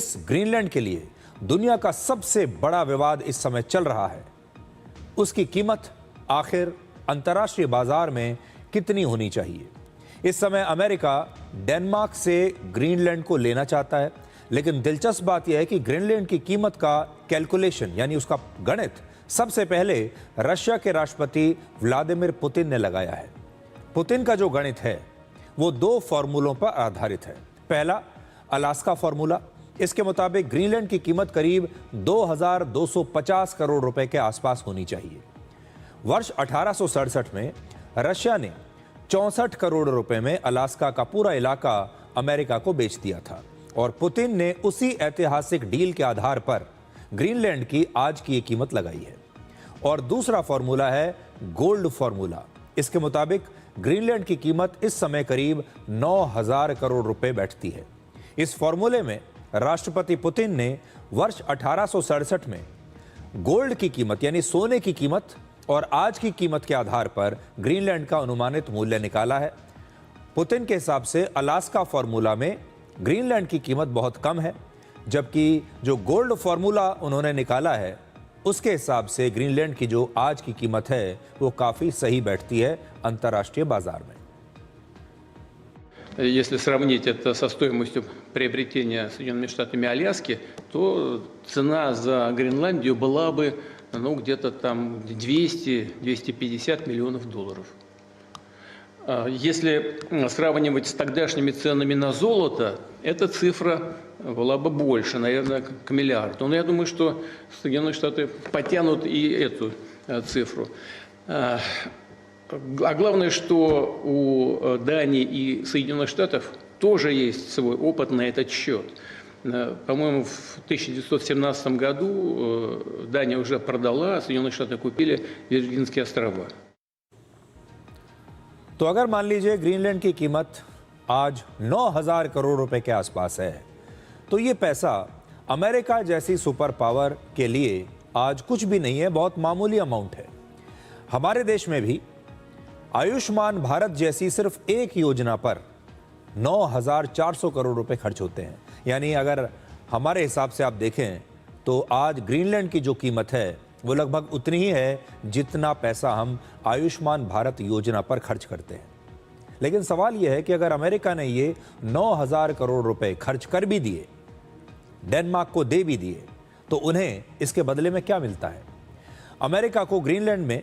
इस ग्रीनलैंड के लिए दुनिया का सबसे बड़ा विवाद इस समय चल रहा है। उसकी कीमत आखिर अंतर्राष्ट्रीय बाजार में कितनी होनी चाहिए? इस समय अमेरिका डेनमार्क से ग्रीनलैंड को लेना चाहता है, लेकिन दिलचस्प बात यह है कि ग्रीनलैंड की कीमत का कैलकुलेशन यानी उसका गणित सबसे पहले रशिया के राष्ट्रपति व्लादिमीर पुतिन ने लगाया है। पुतिन का जो गणित है वो दो फॉर्मूलों पर आधारित है। पहला अलास्का फॉर्मूला, इसके मुताबिक ग्रीनलैंड की कीमत करीब 2250 करोड़ रुपए के आसपास होनी चाहिए। वर्ष 1867 में रशिया ने 64 करोड़ रुपए में अलास्का का पूरा इलाका अमेरिका को बेच दिया था और पुतिन ने उसी ऐतिहासिक डील के आधार पर ग्रीनलैंड की आज की कीमत लगाई है। और दूसरा फॉर्मूला है गोल्ड फॉर्मूला। इसके मुताबिक ग्रीनलैंड की कीमत इस समय करीब 9000 करोड़ रुपए बैठती है। इस फॉर्मूले में राष्ट्रपति पुतिन ने वर्ष 1867 में गोल्ड की कीमत यानी सोने की कीमत और आज की कीमत के आधार पर ग्रीनलैंड का अनुमानित मूल्य निकाला है। पुतिन के हिसाब से अलास्का फॉर्मूला में ग्रीनलैंड की कीमत बहुत कम है, जबकि जो गोल्ड फॉर्मूला उन्होंने निकाला है उसके हिसाब से ग्रीनलैंड की जो आज की कीमत है वो काफी सही बैठती है अंतर्राष्ट्रीय बाजार में। Если сравнить это со стоимостью приобретения Соединенными Штатами Аляски, то цена за Гренландию была бы где-то там 200-250 миллионов долларов. Если сравнивать с тогдашними ценами на золото, эта цифра была бы больше, наверное, к миллиарду. Но я думаю, что Соединенные Штаты потянут и эту цифру. А главное, что у Дании и Соединенных Штатов тоже есть свой опыт на этот счет. По-моему, в 1917 году Дания уже продала, а Соединенные Штаты купили Виргинские острова. तो अगर मान लीजिए ग्रीनलैंड की कीमत आज 9000 करोड़ रुपए के आसपास है, तो ये पैसा अमेरिका जैसी सुपर पावर के लिए आज कुछ भी नहीं है, बहुत मामूली अमाउंट है। हमारे देश में भी आयुष्मान भारत जैसी सिर्फ एक योजना पर 9400 करोड़ रुपए खर्च होते हैं। यानी अगर हमारे हिसाब से आप देखें तो आज ग्रीनलैंड की जो कीमत है वो लगभग उतनी ही है जितना पैसा हम आयुष्मान भारत योजना पर खर्च करते हैं। लेकिन सवाल यह है कि अगर अमेरिका ने ये 9000 करोड़ रुपए खर्च कर भी दिए, डेनमार्क को दे भी दिए, तो उन्हें इसके बदले में क्या मिलता है? अमेरिका को ग्रीनलैंड में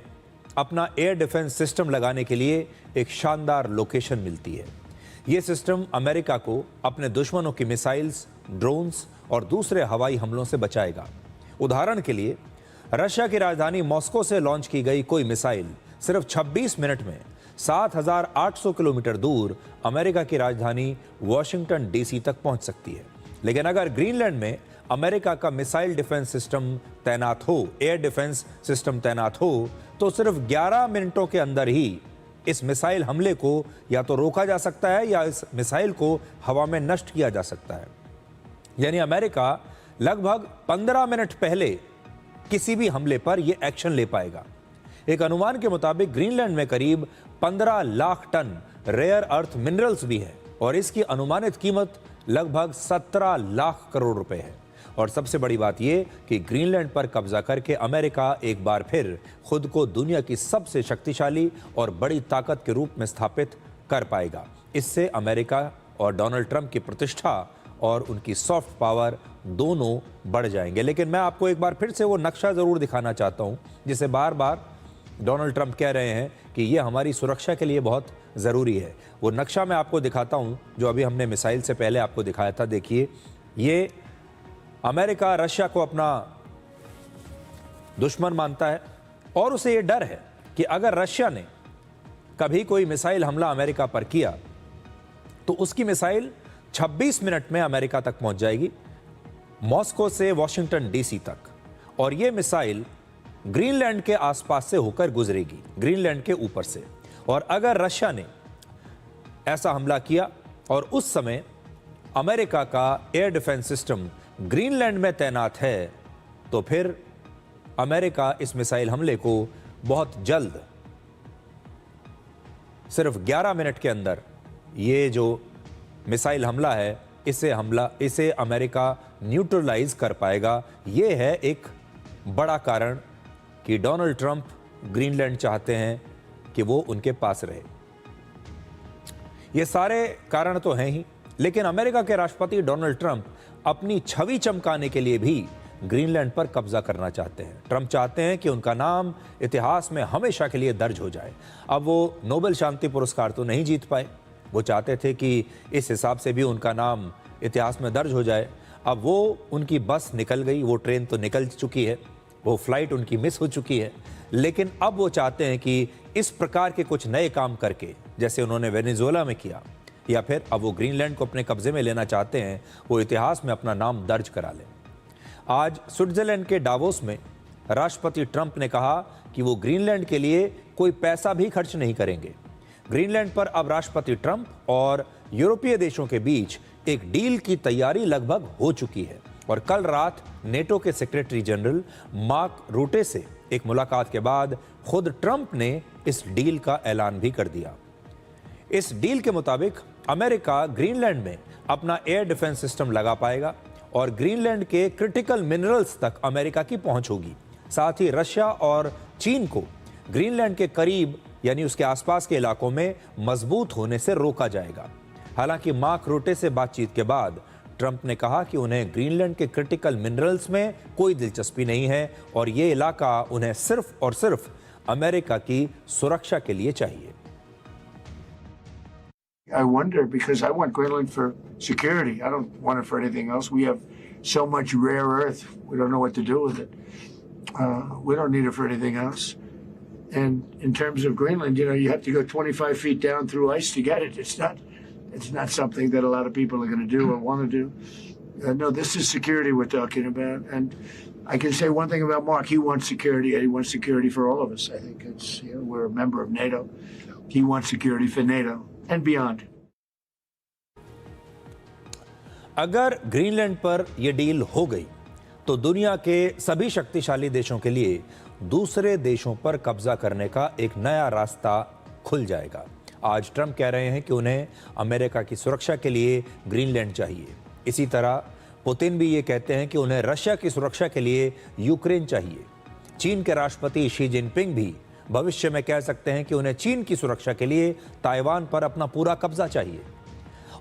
अपना एयर डिफेंस सिस्टम लगाने के लिए एक शानदार लोकेशन मिलती है। यह सिस्टम अमेरिका को अपने दुश्मनों की मिसाइल्स, ड्रोन्स और दूसरे हवाई हमलों से बचाएगा। उदाहरण के लिए रशिया की राजधानी मॉस्को से लॉन्च की गई कोई मिसाइल सिर्फ 26 मिनट में 7800 किलोमीटर दूर अमेरिका की राजधानी वॉशिंगटन डीसी तक पहुंच सकती है। लेकिन अगर ग्रीनलैंड में अमेरिका का मिसाइल डिफेंस सिस्टम तैनात हो, एयर डिफेंस सिस्टम तैनात हो, तो सिर्फ 11 मिनटों के अंदर ही इस मिसाइल हमले को या तो रोका जा सकता है या इस मिसाइल को हवा में नष्ट किया जा सकता है। यानी अमेरिका लगभग 15 मिनट पहले किसी भी हमले पर यह एक्शन ले पाएगा। एक अनुमान के मुताबिक ग्रीनलैंड में करीब 15 lakh ton rare earth minerals भी है और इसकी अनुमानित कीमत लगभग 17 लाख करोड़ रुपए है। और सबसे बड़ी बात यह कि ग्रीनलैंड पर कब्जा करके अमेरिका एक बार फिर खुद को दुनिया की सबसे शक्तिशाली और बड़ी ताकत के रूप में स्थापित कर पाएगा। इससे अमेरिका और डोनाल्ड ट्रंप की प्रतिष्ठा और उनकी सॉफ्ट पावर दोनों बढ़ जाएंगे। लेकिन मैं आपको एक बार फिर से वो नक्शा जरूर दिखाना चाहता हूं जिसे बार बार डोनाल्ड ट्रंप कह रहे हैं कि ये हमारी सुरक्षा के लिए बहुत ज़रूरी है। वो नक्शा मैं आपको दिखाता हूं जो अभी हमने मिसाइल से पहले आपको दिखाया था। देखिए, ये अमेरिका रशिया को अपना दुश्मन मानता है और उसे ये डर है कि अगर रशिया ने कभी कोई मिसाइल हमला अमेरिका पर किया तो उसकी मिसाइल 26 मिनट में अमेरिका तक पहुंच जाएगी, मॉस्को से वॉशिंगटन डीसी तक, और यह मिसाइल ग्रीनलैंड के आसपास से होकर गुजरेगी, ग्रीनलैंड के ऊपर से। और अगर रशिया ने ऐसा हमला किया और उस समय अमेरिका का एयर डिफेंस सिस्टम ग्रीनलैंड में तैनात है, तो फिर अमेरिका इस मिसाइल हमले को बहुत जल्द, सिर्फ 11 मिनट के अंदर, ये जो मिसाइल हमला है इसे अमेरिका न्यूट्रलाइज कर पाएगा। ये है एक बड़ा कारण कि डोनाल्ड ट्रंप ग्रीनलैंड चाहते हैं कि वो उनके पास रहे। ये सारे कारण तो हैं ही, लेकिन अमेरिका के राष्ट्रपति डोनाल्ड ट्रंप अपनी छवि चमकाने के लिए भी ग्रीनलैंड पर कब्जा करना चाहते हैं। ट्रंप चाहते हैं कि उनका नाम इतिहास में हमेशा के लिए दर्ज हो जाए। अब वो नोबेल शांति पुरस्कार तो नहीं जीत पाए, वो चाहते थे कि इस हिसाब से भी उनका नाम इतिहास में दर्ज हो जाए। अब वो उनकी बस निकल गई, वो ट्रेन तो निकल चुकी है, वो फ्लाइट उनकी मिस हो चुकी है, लेकिन अब वो चाहते हैं कि इस प्रकार के कुछ नए काम करके, जैसे उन्होंने वेनेजुएला में किया, या फिर अब वो ग्रीनलैंड को अपने कब्जे में लेना चाहते हैं, वो इतिहास में अपना नाम दर्ज करा लें। आज स्विट्जरलैंड के डावोस में राष्ट्रपति ट्रंप ने कहा कि वो ग्रीनलैंड के लिए कोई पैसा भी खर्च नहीं करेंगे। ग्रीनलैंड पर अब राष्ट्रपति ट्रंप और यूरोपीय देशों के बीच एक डील की तैयारी लगभग हो चुकी है और कल रात नेटो के सेक्रेटरी जनरल मार्क रूटे से एक मुलाकात के बाद खुद ट्रंप ने इस डील का ऐलान भी कर दिया। इस डील के मुताबिक अमेरिका ग्रीनलैंड में अपना एयर डिफेंस सिस्टम लगा पाएगा और ग्रीनलैंड के क्रिटिकल मिनरल्स तक अमेरिका की पहुंच होगी। साथ ही रशिया और चीन को ग्रीनलैंड के करीब यानी उसके आसपास के इलाकों में मजबूत होने से रोका जाएगा। हालांकि मार्क रूटे से बातचीत के बाद ट्रंप ने कहा कि उन्हें ग्रीनलैंड के क्रिटिकल मिनरल्स में कोई दिलचस्पी नहीं है और ये इलाका उन्हें सिर्फ और सिर्फ अमेरिका की सुरक्षा के लिए चाहिए। I wonder because I want Greenland for security. I don't want it for anything else. We have so much rare earth. We don't know what to do with it. We don't need it for anything else. And in terms of Greenland, you have to go 25 feet down through ice to get it. It's not something that a lot of people are going to do or want to do. No, this is security we're talking about. And I can say one thing about Mark. He wants security, and he wants security for all of us. I think we're a member of NATO. He wants security for NATO and beyond. अगर Greenland पर यह deal हो गई तो दुनिया के सभी शक्तिशाली देशों के लिए दूसरे देशों पर कब्जा करने का एक नया रास्ता खुल जाएगा। आज ट्रंप कह रहे हैं कि उन्हें अमेरिका की सुरक्षा के लिए ग्रीनलैंड चाहिए। इसी तरह पुतिन भी ये कहते हैं कि उन्हें रशिया की सुरक्षा के लिए यूक्रेन चाहिए। चीन के राष्ट्रपति शी जिनपिंग भी भविष्य में कह सकते हैं कि उन्हें चीन की सुरक्षा के लिए ताइवान पर अपना पूरा कब्जा चाहिए।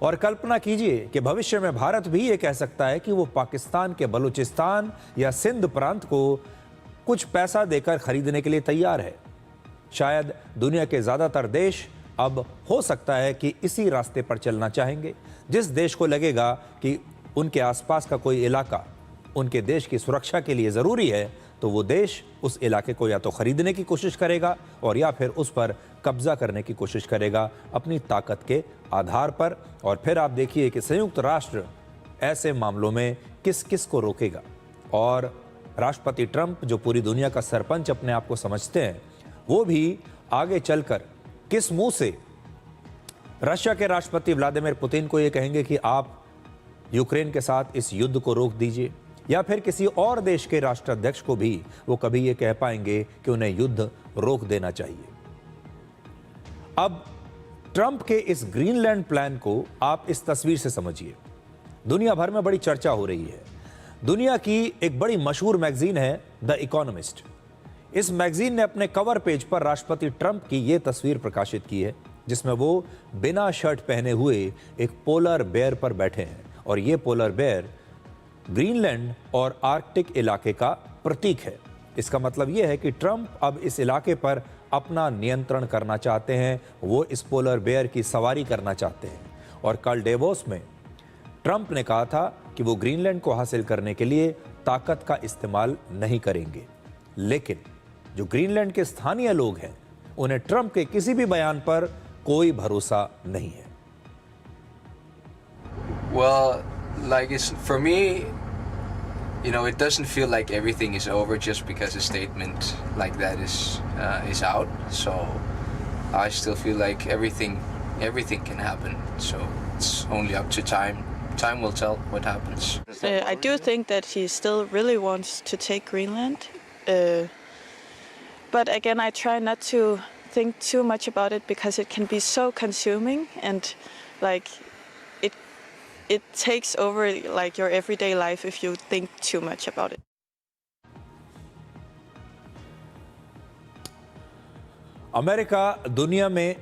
और कल्पना कीजिए कि भविष्य में भारत भी ये कह सकता है कि वो पाकिस्तान के बलूचिस्तान या सिंध प्रांत को कुछ पैसा देकर खरीदने के लिए तैयार है। शायद दुनिया के ज्यादातर देश अब हो सकता है कि इसी रास्ते पर चलना चाहेंगे। जिस देश को लगेगा कि उनके आसपास का कोई इलाका उनके देश की सुरक्षा के लिए ज़रूरी है, तो वो देश उस इलाके को या तो खरीदने की कोशिश करेगा और या फिर उस पर कब्जा करने की कोशिश करेगा अपनी ताकत के आधार पर। और फिर आप देखिए कि संयुक्त राष्ट्र ऐसे मामलों में किस किस को रोकेगा। और राष्ट्रपति ट्रंप, जो पूरी दुनिया का सरपंच अपने आप को समझते हैं, वो भी आगे चलकर किस मुंह से रशिया के राष्ट्रपति व्लादिमीर पुतिन को ये कहेंगे कि आप यूक्रेन के साथ इस युद्ध को रोक दीजिए, या फिर किसी और देश के राष्ट्राध्यक्ष को भी वो कभी ये कह पाएंगे कि उन्हें युद्ध रोक देना चाहिए। अब ट्रंप के इस ग्रीनलैंड प्लान को आप इस तस्वीर से समझिए। दुनिया भर में बड़ी चर्चा हो रही है। दुनिया की एक बड़ी मशहूर मैगजीन है द इकोनॉमिस्ट। इस मैगजीन ने अपने कवर पेज पर राष्ट्रपति ट्रंप की ये तस्वीर प्रकाशित की है, जिसमें वो बिना शर्ट पहने हुए एक पोलर बेयर पर बैठे हैं। और ये पोलर बेयर ग्रीनलैंड और आर्कटिक इलाके का प्रतीक है। इसका मतलब यह है कि ट्रंप अब इस इलाके पर अपना नियंत्रण करना चाहते हैं। वो इस पोलर बेयर की सवारी करना चाहते हैं। और कल डेवोस में ट्रंप ने कहा था कि वो ग्रीनलैंड को हासिल करने के लिए ताकत का इस्तेमाल नहीं करेंगे। लेकिन जो ग्रीनलैंड के स्थानीय लोग हैं, उन्हें ट्रंप के किसी भी बयान पर कोई भरोसा नहीं है। Well, like for me, it doesn't feel like everything is over just because a statement like that is out. So I still feel like everything can happen. So it's only up to time. Time will tell what happens. I do think that he still really wants to take Greenland. But again, I try not to think too much about it because it can be so consuming and it takes over like your everyday life if you think too much about it. America दुनिया में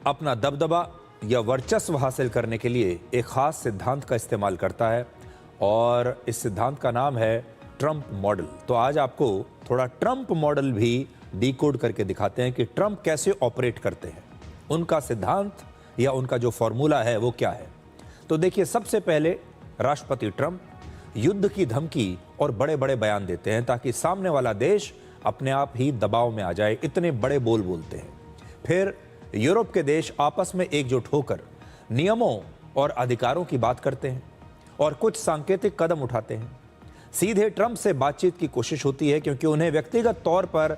अपना दबदबा या वर्चस्व हासिल करने के लिए एक खास सिद्धांत का इस्तेमाल करता है और इस सिद्धांत का नाम है ट्रंप मॉडल। तो आज आपको थोड़ा ट्रंप मॉडल भी डिकोड करके दिखाते हैं कि ट्रंप कैसे ऑपरेट करते हैं, उनका सिद्धांत या उनका जो फॉर्मूला है वो क्या है। तो देखिए, सबसे पहले राष्ट्रपति ट्रंप युद्ध की धमकी और बड़े बड़े बयान देते हैं ताकि सामने वाला देश अपने आप ही दबाव में आ जाए, इतने बड़े बोल बोलते हैं। फिर यूरोप के देश आपस में एकजुट होकर नियमों और अधिकारों की बात करते हैं और कुछ सांकेतिक कदम उठाते हैं। सीधे ट्रंप से बातचीत की कोशिश होती है क्योंकि उन्हें व्यक्तिगत तौर पर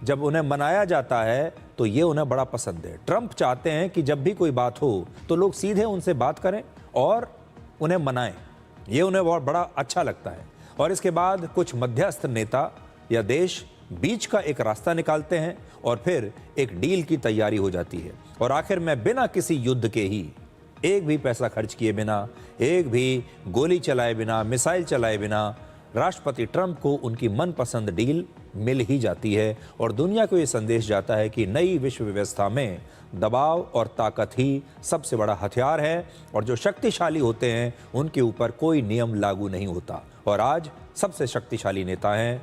जब उन्हें मनाया जाता है तो ये उन्हें बड़ा पसंद है। ट्रंप चाहते हैं कि जब भी कोई बात हो तो लोग सीधे उनसे बात करें और उन्हें मनाएं, ये उन्हें बहुत बड़ा अच्छा लगता है। और इसके बाद कुछ मध्यस्थ नेता या देश बीच का एक रास्ता निकालते हैं और फिर एक डील की तैयारी हो जाती है। और आखिर में बिना किसी युद्ध के ही, एक भी पैसा खर्च किए बिना, एक भी गोली चलाए बिना, मिसाइल चलाए बिना, राष्ट्रपति ट्रंप को उनकी मनपसंद डील मिल ही जाती है और दुनिया को यह संदेश जाता है कि नई विश्व व्यवस्था में दबाव और ताकत ही सबसे बड़ा हथियार है और जो शक्तिशाली होते हैं उनके ऊपर कोई नियम लागू नहीं होता। और आज सबसे शक्तिशाली नेता हैं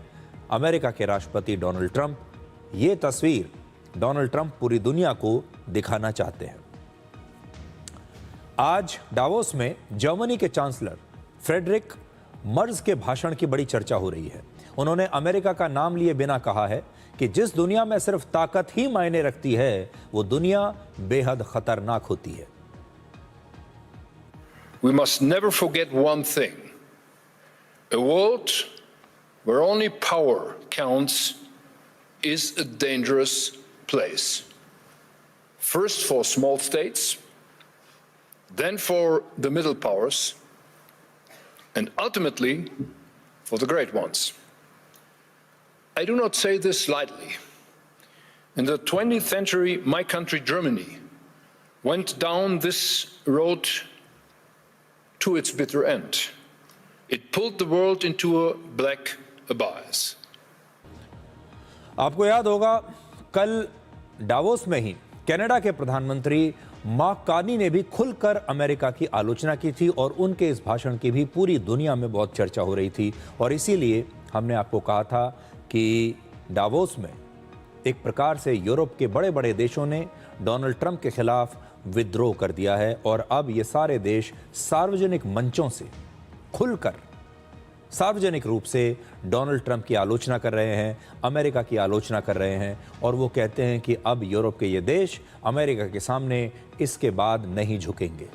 अमेरिका के राष्ट्रपति डोनाल्ड ट्रंप। ये तस्वीर डोनाल्ड ट्रंप पूरी दुनिया को दिखाना चाहते हैं। आज डावोस में जर्मनी के चांसलर फ्रेडरिक मर्ज के भाषण की बड़ी चर्चा हो रही है। उन्होंने अमेरिका का नाम लिए बिना कहा है कि जिस दुनिया में सिर्फ ताकत ही मायने रखती है वो दुनिया बेहद खतरनाक होती है। We must never forget one thing. A world where only power counts is a dangerous place. First for small states, then for the middle powers, and ultimately for the great ones. I do not say this lightly. In the 20th century, my country, Germany, went down this road to its bitter end. It pulled the world into a black abyss. आपको याद होगा कल Davos में ही Canada के प्रधानमंत्री mark Carney ने भी खुलकर अमेरिका की आलोचना की थी और उनके इस भाषण की भी पूरी दुनिया में बहुत चर्चा हो रही थी। और इसीलिए हमने आपको कहा था कि डावोस में एक प्रकार से यूरोप के बड़े बड़े देशों ने डोनाल्ड ट्रंप के खिलाफ विद्रोह कर दिया है और अब ये सारे देश सार्वजनिक मंचों से खुलकर सार्वजनिक रूप से डोनाल्ड ट्रंप की आलोचना कर रहे हैं, अमेरिका की आलोचना कर रहे हैं और वो कहते हैं कि अब यूरोप के ये देश अमेरिका के सामने इसके बाद नहीं झुकेंगे।